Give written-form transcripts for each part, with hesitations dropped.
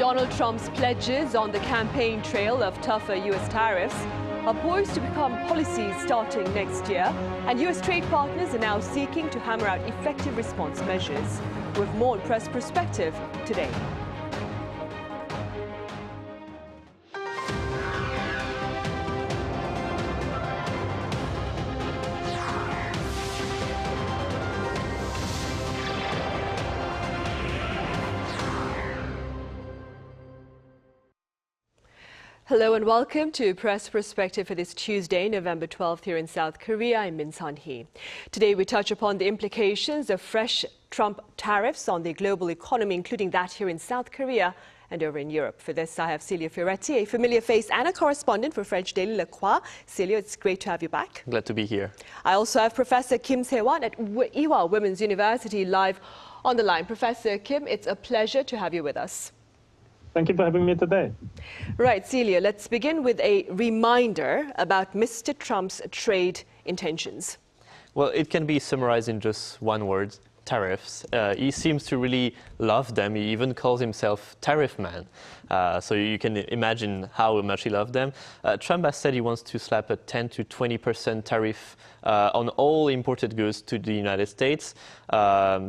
Donald Trump's pledges on the campaign trail of tougher U.S. tariffs are poised to become policies starting next year, and U.S. trade partners are now seeking to hammer out effective response measures. With more on Press Perspective today. Hello and welcome to Press Perspective for this Tuesday, November 12th here in South Korea. I'm Min Sunhee. Today we touch upon the implications of fresh Trump tariffs on the global economy, including that here in South Korea and over in Europe. For this, I have Celio Fioretti, a familiar face and a correspondent for French daily Le Croix. Celio, it's great to have you back. Glad to be here. I also have Professor Kim Sei-wan at Ewha Womans University live on the line. Professor Kim, it's a pleasure to have you with us. Thank you for having me today. Right, Celio, let's begin with a reminder about Mr. Trump's trade intentions. Well, it can be summarized in just one word: tariffs. He seems to really love them. He even calls himself Tariff Man. So you can imagine how much he loved them. Trump has said he wants to slap a 10 to 20% tariff on all imported goods to the United States.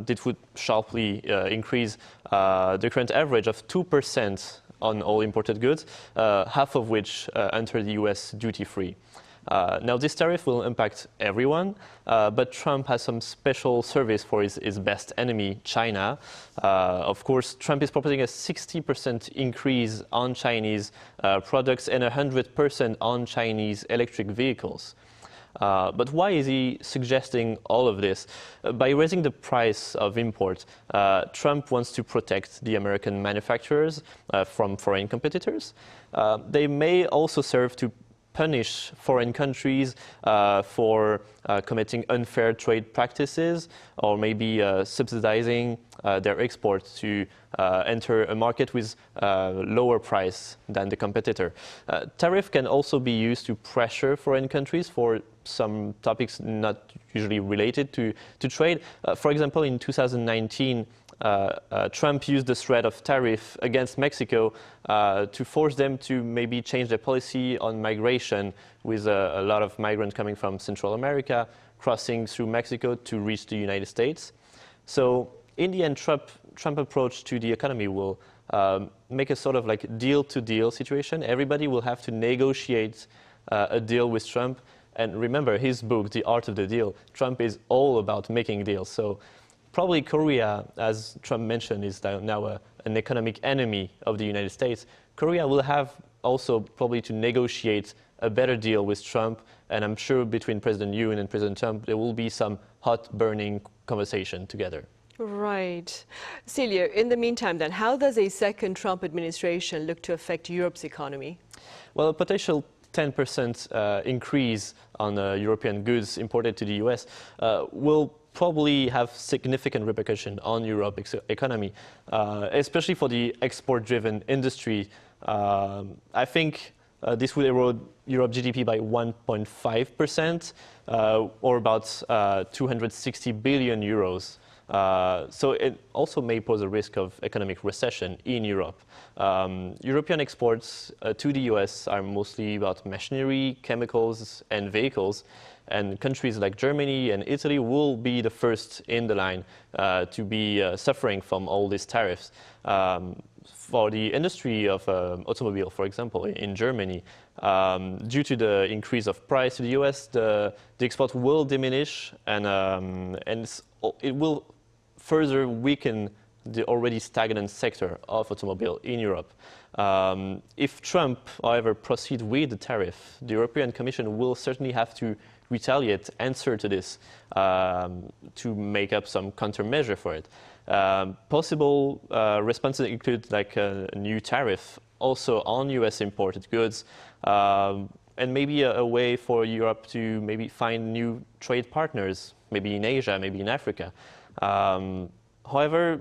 This would sharply increase the current average of 2% on all imported goods, half of which enter the US duty-free. Now, this tariff will impact everyone, but Trump has some special service for his best enemy, China. Of course, Trump is proposing a 60% increase on Chinese products and 100% on Chinese electric vehicles. But why is he suggesting all of this? By raising the price of import, Trump wants to protect the American manufacturers from foreign competitors. They may also serve to punish foreign countries for committing unfair trade practices, or maybe subsidizing their exports to enter a market with lower price than the competitor. Tariff can also be used to pressure foreign countries for some topics not usually related to trade. For example, in 2019, Trump used the threat of tariff against Mexico to force them to maybe change their policy on migration, with a lot of migrants coming from Central America, crossing through Mexico to reach the United States. So in the end, Trump approach to the economy will make a sort of like deal-to-deal situation. Everybody will have to negotiate a deal with Trump. And remember his book, The Art of the Deal. Trump is all about making deals. So probably Korea, as Trump mentioned, is now an economic enemy of the United States. Korea will have also probably to negotiate a better deal with Trump. And I'm sure between President Yoon and President Trump, there will be some hot burning conversation together. Right. Celio, in the meantime then, how does a second Trump administration look to affect Europe's economy? Well, a potential 10% increase on European goods imported to the US will probably have significant repercussion on Europe's economy, especially for the export-driven industry. I think this will erode Europe's GDP by 1.5%, or about 260 billion euros. So it also may pose a risk of economic recession in Europe. European exports to the US are mostly about machinery, chemicals, and vehicles. And countries like Germany and Italy will be the first in the line to be suffering from all these tariffs. For the industry of automobile, for example, in Germany, due to the increase of price to the US, the export will diminish, and it will further weaken the already stagnant sector of automobile in Europe. If Trump, however, proceeds with the tariff, the European Commission will certainly have to retaliate, answer to this, to make up some countermeasure for it. Possible responses include like a new tariff also on US imported goods, and maybe a way for Europe to maybe find new trade partners, maybe in Asia, maybe in Africa. However,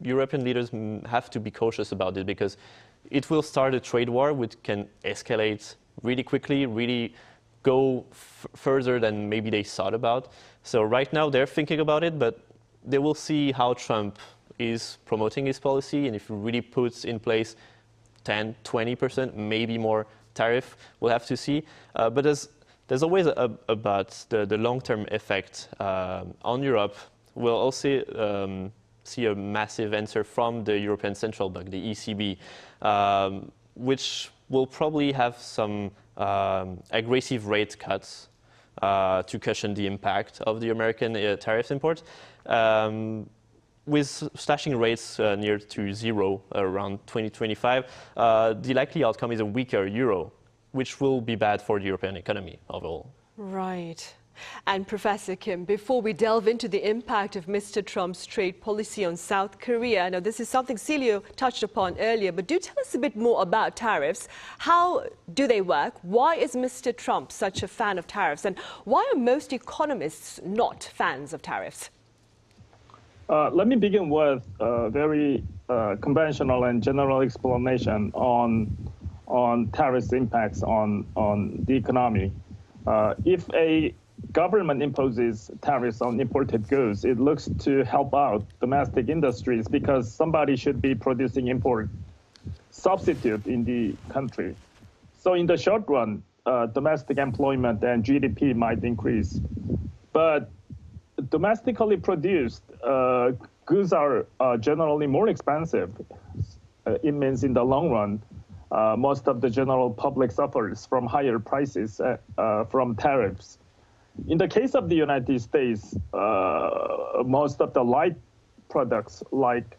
European leaders have to be cautious about it, because it will start a trade war which can escalate really quickly, really go further than maybe they thought about. So right now they're thinking about it, but they will see how Trump is promoting his policy, and if he really puts in place 10, 20%, maybe more tariff, we'll have to see. But there's always about the long-term effect on Europe. We'll also see a massive answer from the European Central Bank, the ECB, which will probably have some aggressive rate cuts to cushion the impact of the American tariff imports. With slashing rates near to zero around 2025, the likely outcome is a weaker euro, which will be bad for the European economy overall. Right. And Professor Kim, before we delve into the impact of Mr. Trump's trade policy on South Korea, now this is something Celio touched upon earlier, but do tell us a bit more about tariffs. How do they work? Why is Mr. Trump such a fan of tariffs? And why are most economists not fans of tariffs? Let me begin with a very conventional and general explanation on tariffs' impacts on the economy. If a government imposes tariffs on imported goods, it looks to help out domestic industries because somebody should be producing import substitute in the country. So in the short run, domestic employment and GDP might increase. But domestically produced goods are generally more expensive. It means in the long run, most of the general public suffers from higher prices from tariffs. In the case of the United States, most of the light products like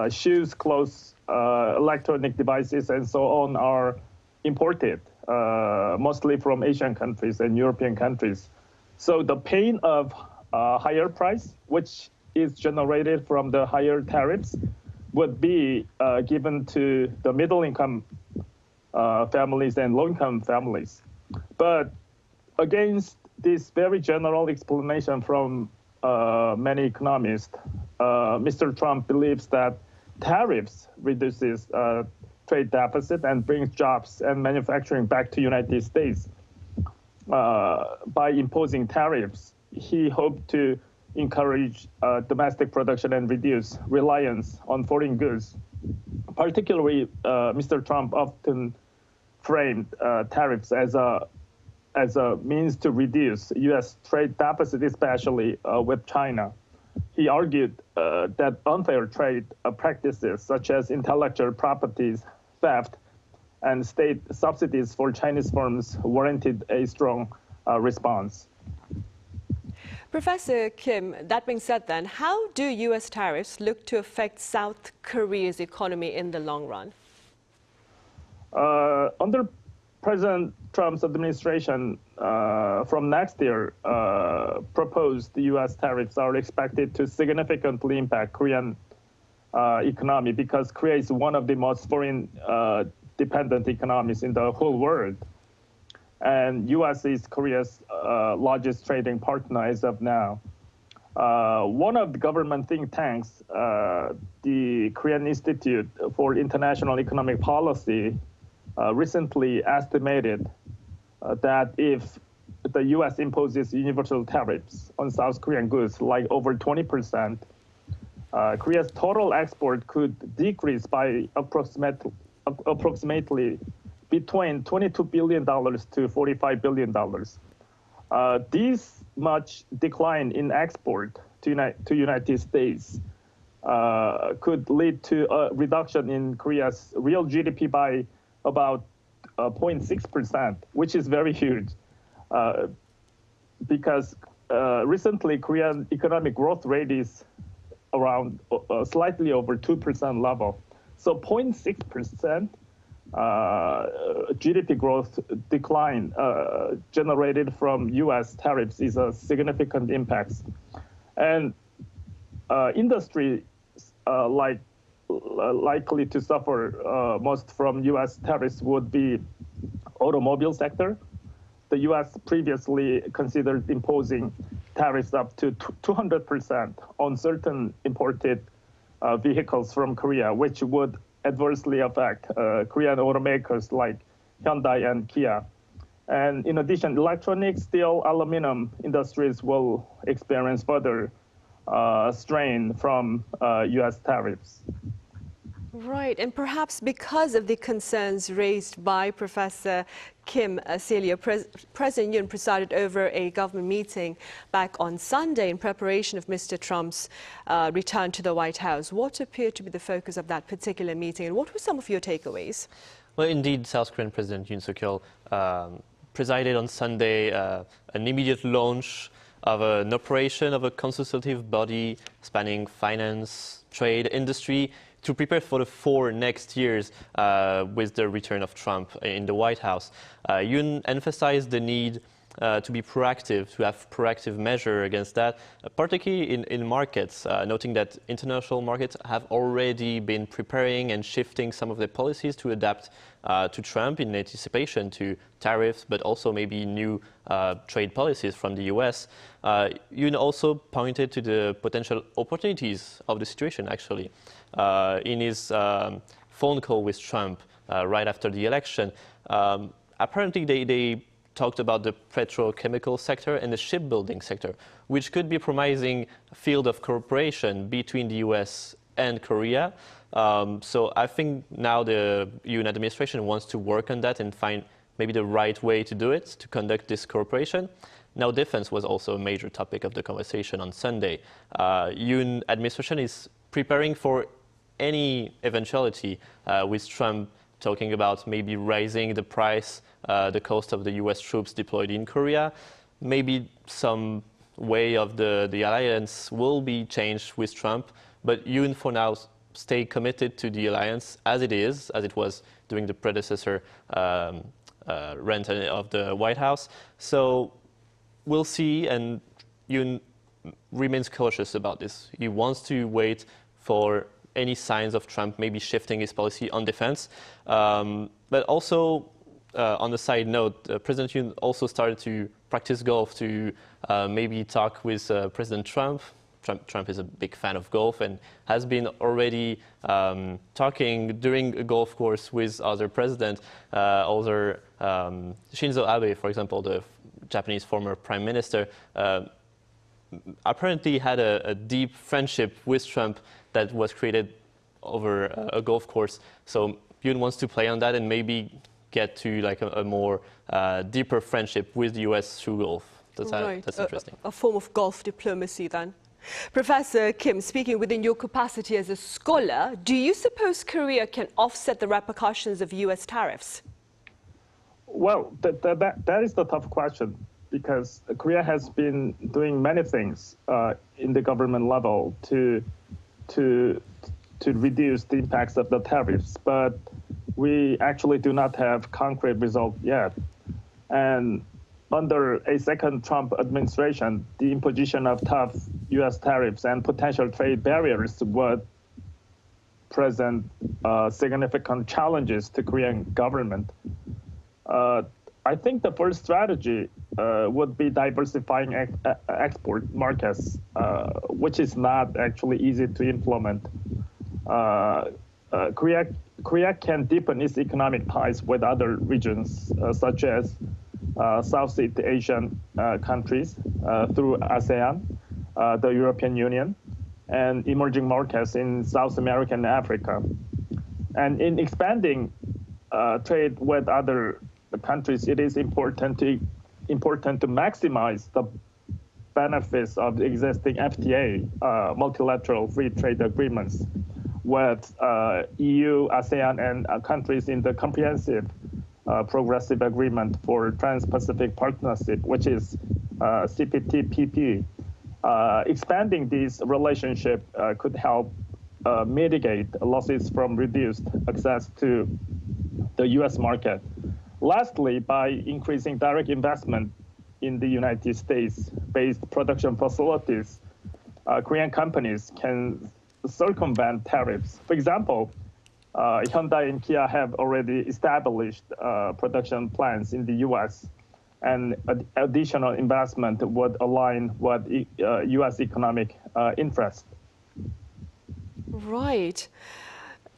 shoes, clothes, electronic devices, and so on are imported, mostly from Asian countries and European countries. So the pain of higher price, which is generated from the higher tariffs, would be given to the middle-income families and low-income families. But against this very general explanation from many economists, Mr. Trump believes that tariffs reduces trade deficit and brings jobs and manufacturing back to United States. By imposing tariffs, he hoped to encourage domestic production and reduce reliance on foreign goods. Particularly, Mr. Trump often framed tariffs as a means to reduce U.S. trade deficit, especially with China. He argued that unfair trade practices such as intellectual property theft and state subsidies for Chinese firms warranted a strong response. Professor Kim, that being said then, how do U.S. tariffs look to affect South Korea's economy in the long run? Under President Trump's administration, from next year, proposed U.S. tariffs are expected to significantly impact Korean economy because Korea is one of the most foreign-dependent economies in the whole world. And U.S. is Korea's largest trading partner as of now. One of the government think tanks, the Korean Institute for International Economic Policy, recently estimated that if the U.S. imposes universal tariffs on South Korean goods, like over 20%, Korea's total export could decrease by approximately between $22 billion to $45 billion. This much decline in export to United States could lead to a reduction in Korea's real GDP by about 0.6%, which is very huge, because recently Korean economic growth rate is around slightly over 2% level. So 0.6% GDP growth decline generated from U.S. tariffs is a significant impact. And industry likely to suffer most from U.S. tariffs would be automobile sector. The U.S. previously considered imposing tariffs up to 200% on certain imported vehicles from Korea, which would adversely affect Korean automakers like Hyundai and Kia. And in addition, electronics, steel, aluminum industries will experience further strain from U.S. tariffs. Right, and perhaps because of the concerns raised by Professor Kim Sei-wan, President Yoon presided over a government meeting back on Sunday in preparation of Mr. Trump's return to the White House. What appeared to be the focus of that particular meeting, and what were some of your takeaways? Well, indeed, South Korean President Yoon Suk-yeol presided on Sunday an immediate launch of an operation of a consultative body spanning finance, trade, industry, to prepare for the 4 next years with the return of Trump in the White House. Yoon emphasized the need to be proactive, to have proactive measure against that, particularly in markets, noting that international markets have already been preparing and shifting some of their policies to adapt to Trump in anticipation to tariffs, but also maybe new trade policies from the US. Yoon also pointed to the potential opportunities of the situation, actually. In his phone call with Trump right after the election, apparently they talked about the petrochemical sector and the shipbuilding sector, which could be a promising field of cooperation between the US and Korea. So I think now the Yoon administration wants to work on that and find maybe the right way to do it, to conduct this cooperation. Now, defense was also a major topic of the conversation on Sunday. Yoon administration is preparing for any eventuality with Trump talking about maybe raising the price, the cost of the US troops deployed in Korea. Maybe some way of the alliance will be changed with Trump, but Yoon for now stay committed to the alliance as it was during the predecessor rent of the White House. So we'll see, and Yoon remains cautious about this. He wants to wait for any signs of Trump maybe shifting his policy on defense. But also, on the side note, President Yoon also started to practice golf to maybe talk with President Trump. Trump is a big fan of golf and has been already talking during a golf course with other presidents, Shinzo Abe, for example, the Japanese former prime minister, apparently had a deep friendship with Trump that was created over a golf course. So Yoon wants to play on that and maybe get to like a more deeper friendship with the US through golf. That's interesting. A form of golf diplomacy then. Professor Kim, speaking within your capacity as a scholar, do you suppose Korea can offset the repercussions of US tariffs? Well, that is the tough question, because Korea has been doing many things in the government level to reduce the impacts of the tariffs, but we actually do not have concrete results yet. And under a second Trump administration, the imposition of tough U.S. tariffs and potential trade barriers would present significant challenges to Korean government. I think the first strategy would be diversifying export markets, which is not actually easy to implement. Korea can deepen its economic ties with other regions, such as Southeast Asian countries through ASEAN, the European Union, and emerging markets in South America and Africa. And in expanding trade with other countries, it is important to maximize the benefits of the existing FTA, multilateral free trade agreements, with EU, ASEAN, and countries in the comprehensive progressive agreement for Trans-Pacific Partnership, which is CPTPP. Expanding this relationship could help mitigate losses from reduced access to the U.S. market. Lastly, by increasing direct investment in the United States-based production facilities, Korean companies can circumvent tariffs. For example, Hyundai and Kia have already established production plants in the U.S., and additional investment would align with U.S. economic interest. Right.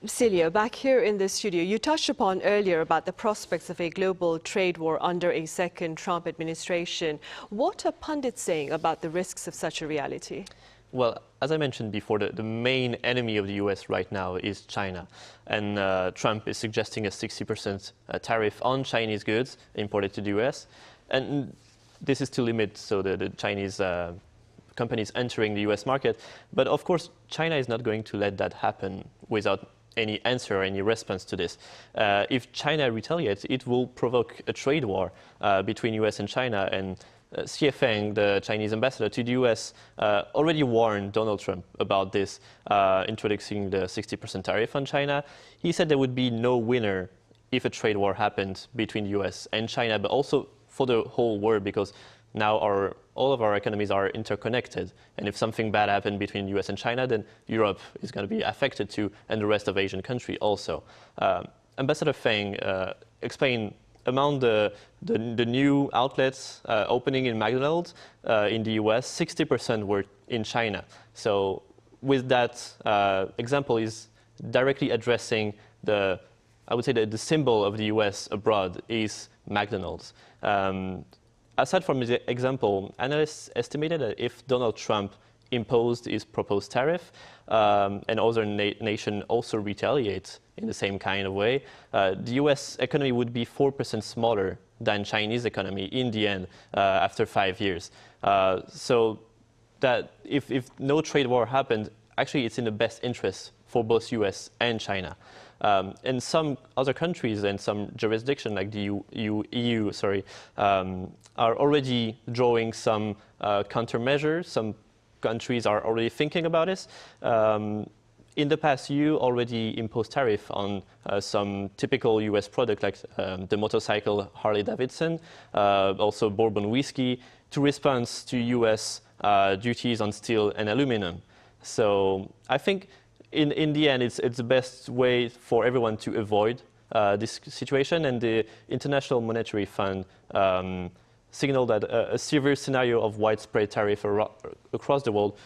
Celio, back here in the studio, you touched upon earlier about the prospects of a global trade war under a second Trump administration. What are pundits saying about the risks of such a reality? Well, as I mentioned before, the main enemy of the US right now is China. And Trump is suggesting a 60% tariff on Chinese goods imported to the US. And this is to limit the Chinese companies entering the US market. But of course, China is not going to let that happen without any answer or any response to this. If China retaliates, it will provoke a trade war between US and China. And Xie Feng, the Chinese ambassador to the US, already warned Donald Trump about this, introducing the 60% tariff on China. He said there would be no winner if a trade war happened between the US and China, but also for the whole world, because now all of our economies are interconnected. And if something bad happened between the US and China, then Europe is going to be affected too, and the rest of Asian countries also. Ambassador Feng explained among the new outlets opening in McDonald's in the US, 60% were in China. So with that example is directly addressing I would say the symbol of the US abroad is McDonald's. Aside from the example, analysts estimated that if Donald Trump imposed his proposed tariff and other nations also retaliate in the same kind of way, the US economy would be 4% smaller than Chinese economy in the end after 5 years. So that if no trade war happened, actually it's in the best interest for both US and China. And some other countries and some jurisdictions like the EU are already drawing some countermeasures. Some countries are already thinking about this. In the past, EU already imposed tariff on some typical US products like the motorcycle Harley-Davidson, also bourbon whiskey, to respond to US duties on steel and aluminum. So I think in the end, it's the best way for everyone to avoid this situation. And the International Monetary Fund signaled that a severe scenario of widespread tariff across the world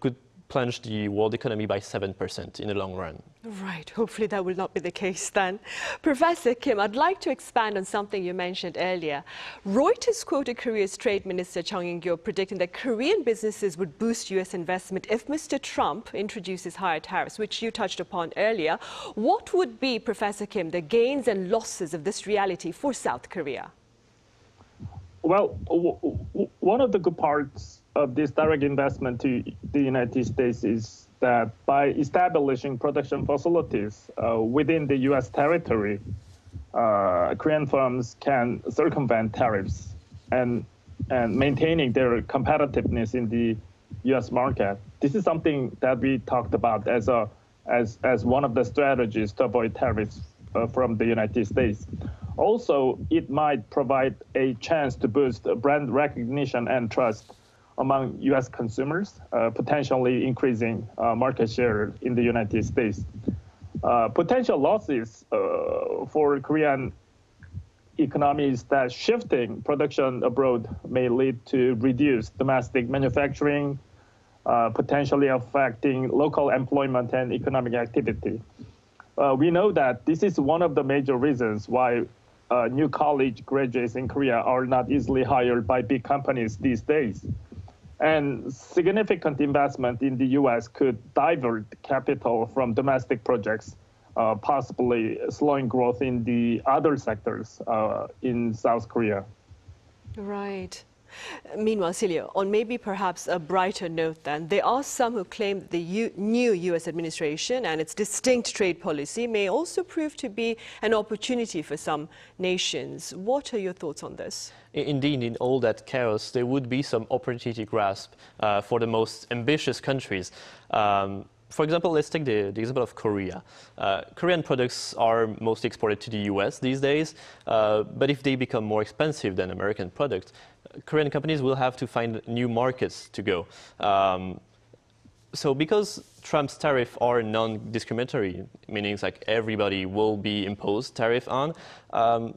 could plunge the world economy by 7% in the long run. Right. Hopefully that will not be the case then. Professor Kim, I'd like to expand on something you mentioned earlier. Reuters quoted Korea's Trade Minister Chung In-kyo predicting that Korean businesses would boost U.S. investment if Mr. Trump introduces higher tariffs, which you touched upon earlier. What would be, Professor Kim, the gains and losses of this reality for South Korea? Well, one of the good parts of this direct investment to the United States is that by establishing production facilities within the U.S. territory, Korean firms can circumvent tariffs and maintaining their competitiveness in the U.S. market. This is something that we talked about as one of the strategies to avoid tariffs from the United States. Also, it might provide a chance to boost brand recognition and trust among U.S. consumers, potentially increasing market share in the United States. Potential losses for Korean economy is that shifting production abroad may lead to reduced domestic manufacturing, potentially affecting local employment and economic activity. We know that this is one of the major reasons why new college graduates in Korea are not easily hired by big companies these days. And significant investment in the U.S. could divert capital from domestic projects, possibly slowing growth in the other sectors in South Korea. Right. Meanwhile, Celio, on maybe perhaps a brighter note then, there are some who claim that the new U.S. administration and its distinct trade policy may also prove to be an opportunity for some nations. What are your thoughts on this? Indeed, in all that chaos, there would be some opportunity grasp for the most ambitious countries. For example, let's take the example of Korea. Korean products are mostly exported to the US these days, but if they become more expensive than American products, Korean companies will have to find new markets to go. So because Trump's tariffs are non-discriminatory, meaning like everybody will be imposed tariff on,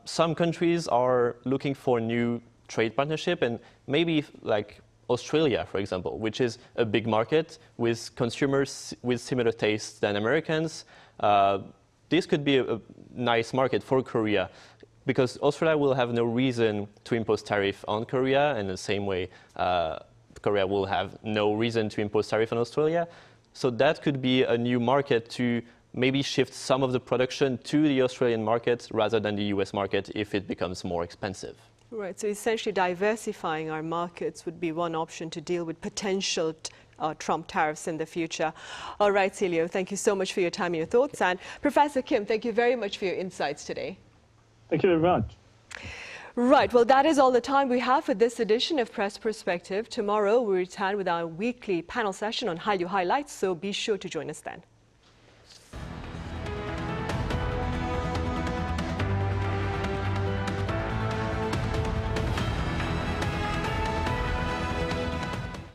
some countries are looking for new trade partnership, and maybe like Australia, for example, which is a big market with consumers with similar tastes than Americans. This could be a nice market for Korea, because Australia will have no reason to impose tariff on Korea, and the same way Korea will have no reason to impose tariff on Australia. So that could be a new market to maybe shift some of the production to the Australian market rather than the US market if it becomes more expensive. Right, so essentially diversifying our markets would be one option to deal with potential Trump tariffs in the future. All right, Celio, thank you so much for your time and your thoughts. And Professor Kim, thank you very much for your insights today. Thank you very much. Right, well, that is all the time we have for this edition of Press Perspective. Tomorrow, we return with our weekly panel session on Hallyu highlights, so be sure to join us then.